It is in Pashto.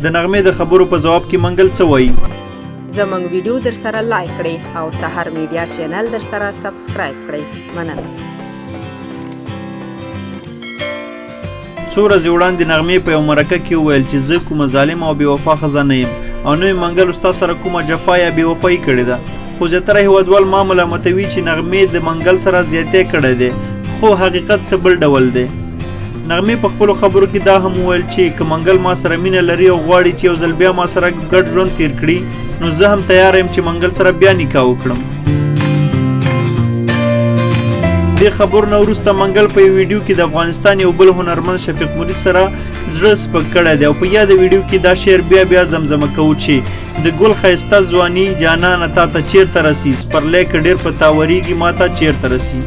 د نغمې د خبرو په جواب کې منګل څه وایي. زموږ ویډیو در سره لایک کړئ او سحر میډیا چینل در سره سبسکرایب کړئ. مننه. څو ورځې وړاندې نغمې په یو مرکه کې وویل چې زه کومه ظالمه او بې وفا ښځه نه یم او نه یې منګل ستا سره کومه جفا یا بې وفایي کړې ده. خو زیاتره هېوادوال ما ملامتوي چې نغمې د منګل سره زیاتی کړی دی، خو حقیقت څه بل ډول دی. نغمې په خپلو خبرو کې دا هم وویل چې که منګل ما سره مینه لري او غواړي چې یو ځل بیا ما سره ګډ ژوند تیر کړي، نو زه هم تیار یم چې منګل سره بیا نکاح وکړم. دې خبرو نه وروسته منګل په یو ویډیو کې د افغانستان یو بل هنرمند شفیق مرید سره زړه سپک کړی دی او په یاده ویډیو کې دا شعر بیا زمزمه کوو چې د ګل ښایسته ځواني جانانه تا ته چیرته رسي، سپرلی که ډېر په تا ورېږي ما ته چیرته رسي.